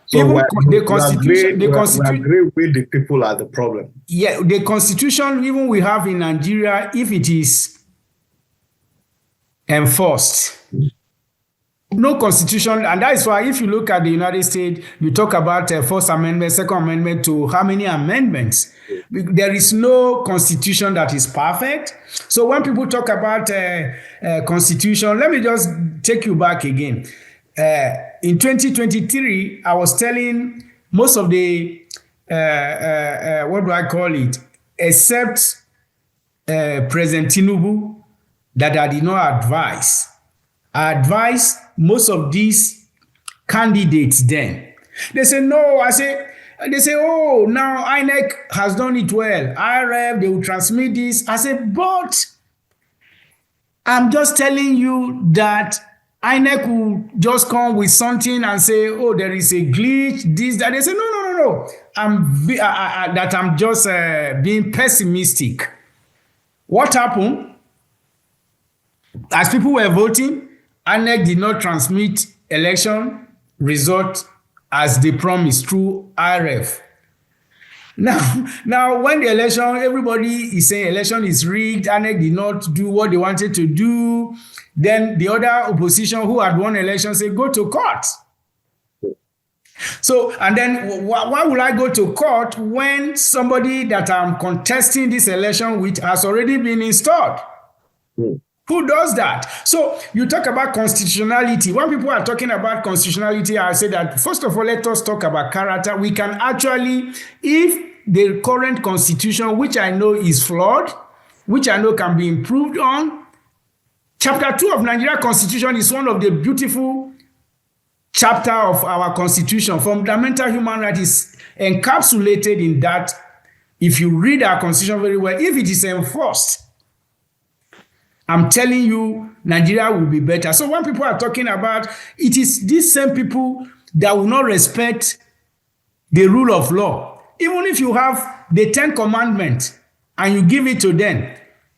S1: So
S2: Even the
S1: we
S2: constitution,
S1: agree, we agree with the people are the problem.
S2: yeah, the constitution even we have in Nigeria, if it is enforced, no constitution, and that is why if you look at the United States, you talk about First Amendment, Second Amendment to how many amendments? There is no constitution that is perfect. So when people talk about constitution, let me just take you back again. In 2023, I was telling most of the what do I call it? Except President Tinubu, that I did not advise. I advised most of these candidates then. They say, no, they say, oh, now INEC has done it well. IRF, they will transmit this. I said, but I'm just telling you that INEC will just come with something and say, oh, there is a glitch, this, that. They say, no. I'm just being pessimistic. What happened? As people were voting, INEC did not transmit election result as they promised through IRF. Now, when the election, everybody is saying election is rigged, INEC did not do what they wanted to do. Then the other opposition who had won election say, go to court. So, and then why will I go to court when somebody that I'm contesting this election with has already been installed? Who does that? So you talk about constitutionality. When people are talking about constitutionality, I say that, first of all, let us talk about character. We can actually, if the current constitution, which I know is flawed, which I know can be improved on, Chapter 2 of Nigeria Constitution is one of the beautiful chapter of our constitution. Fundamental human rights is encapsulated in that. If you read our constitution very well, if it is enforced, I'm telling you, Nigeria will be better. So when people are talking about, it is these same people that will not respect the rule of law. Even if you have the 10 commandments and you give it to them,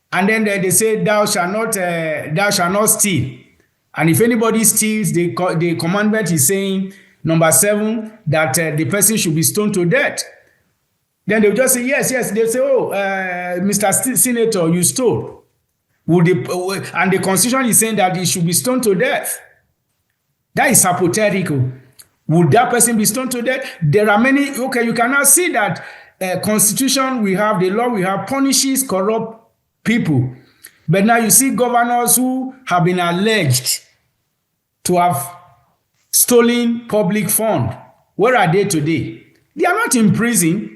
S2: and then they say, thou shalt not steal. And if anybody steals, the commandment is saying, number 7, that the person should be stoned to death. Then they'll just say, yes. They'll say, oh, Mr. Senator, you stole. And the constitution is saying that he should be stoned to death. That is hypothetical. Would that person be stoned to death? There are many. Okay, you cannot see that constitution we have, the law we have, punishes corrupt people. But now you see governors who have been alleged to have stolen public fund. Where are they today? They are not in prison.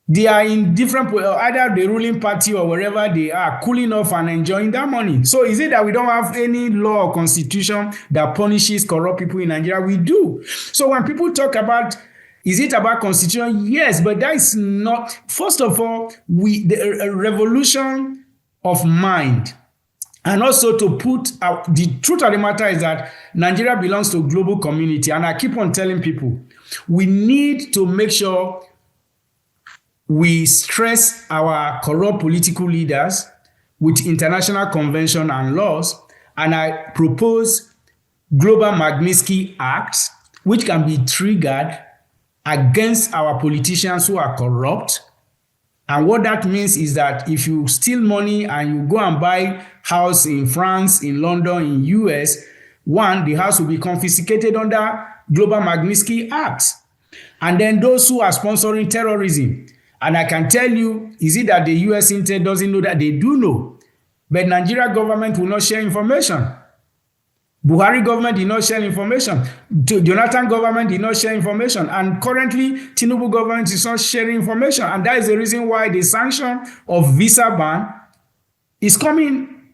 S2: They are in different, either the ruling party or wherever they are, cooling off and enjoying that money. So is it that we don't have any law or constitution that punishes corrupt people in Nigeria? We do. So when people talk about, is it about constitution? Yes, but that is not. First of all, the revolution of mind, and also to put out, the truth of the matter is that Nigeria belongs to a global community, and I keep on telling people, we need to make sure we stress our corrupt political leaders with international convention and laws, and I propose Global Magnitsky Act, which can be triggered against our politicians who are corrupt. And what that means is that if you steal money and you go and buy house in France, in London, in US, the house will be confiscated under Global Magnitsky Act. And then those who are sponsoring terrorism, and I can tell you, is it that the US Intel doesn't know that? They do know. But Nigeria government will not share information. Buhari government did not share information. Jonathan government did not share information. And currently, Tinubu government is not sharing information. And that is the reason why the sanction of visa ban is coming.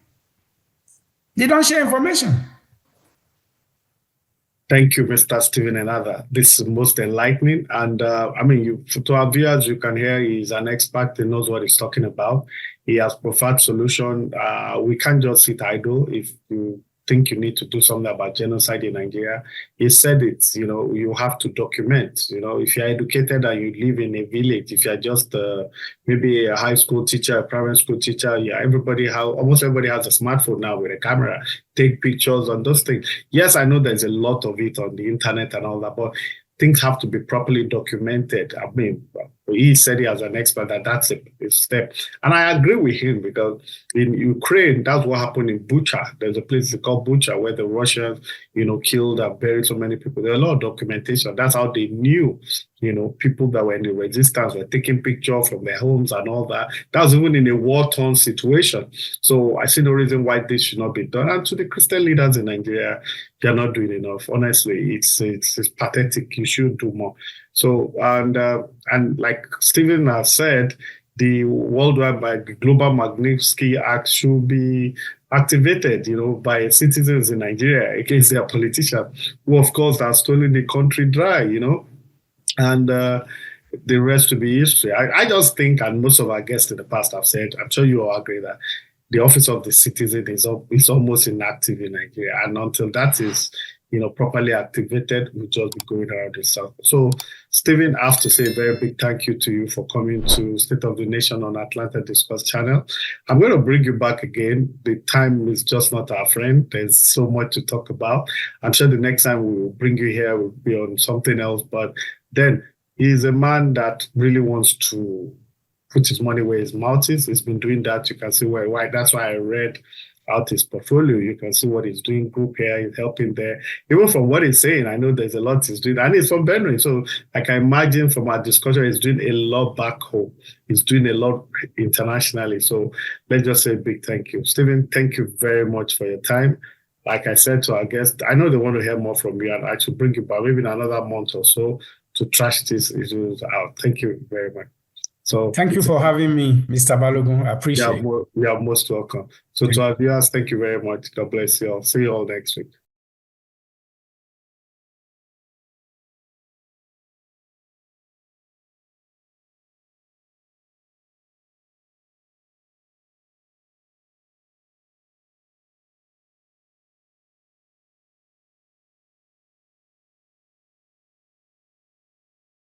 S2: They don't share information.
S1: Thank you, Mr. Stephen Enada. This is most enlightening. And to our viewers, you can hear he's an expert. He knows what he's talking about. He has preferred solution. We can't just sit idle. If you think you need to do something about genocide in Nigeria. He said it, you have to document. If you're educated and you live in a village, if you're just maybe a high school teacher, a primary school teacher, yeah, almost everybody has a smartphone now with a camera, take pictures on those things. Yes, I know there's a lot of it on the internet and all that, but things have to be properly documented. I mean, he said he as an expert that's a step. And I agree with him, because in Ukraine, that's what happened in Bucha. There's a place called Bucha where the Russians, killed and buried so many people. There's a lot of documentation. That's how they knew, people that were in the resistance were taking pictures from their homes and all that. That was even in a war-torn situation. So I see no reason why this should not be done. And to the Christian leaders in Nigeria, they're not doing enough. Honestly, it's pathetic. You should do more. So, and like Stephen has said, the worldwide by the Global Magnitsky Act should be activated, by citizens in Nigeria against their politicians, who of course are stealing the country dry, and the rest to be history. I just think, and most of our guests in the past have said, I'm sure you all agree, that the office of the citizen is almost inactive in Nigeria, and until that is properly activated, we'll just be going around the south. So, Stephen, I have to say a very big thank you to you for coming to State of the Nation on Atlanta Discourse channel. I'm going to bring you back again. The time is just not our friend. There's so much to talk about. I'm sure the next time we will bring you here will be on something else. But then he's a man that really wants to put his money where his mouth is. He's been doing that. You can see why. That's why I read out his portfolio. You can see what he's doing. Group here, he's helping there. Even from what he's saying, I know there's a lot he's doing, and he's from Benue. So I can imagine from our discussion, he's doing a lot back home. He's doing a lot internationally. So let's just say a big thank you. Stephen, thank you very much for your time. Like I said to our guests, I know they want to hear more from you, and I should bring you back maybe in another month or so to trash these issues out. Thank you very much. So
S2: thank you for having me, Mr. Balogun. I appreciate it.
S1: You are most welcome. So to our viewers, thank you very much. God bless you all. See you all next week.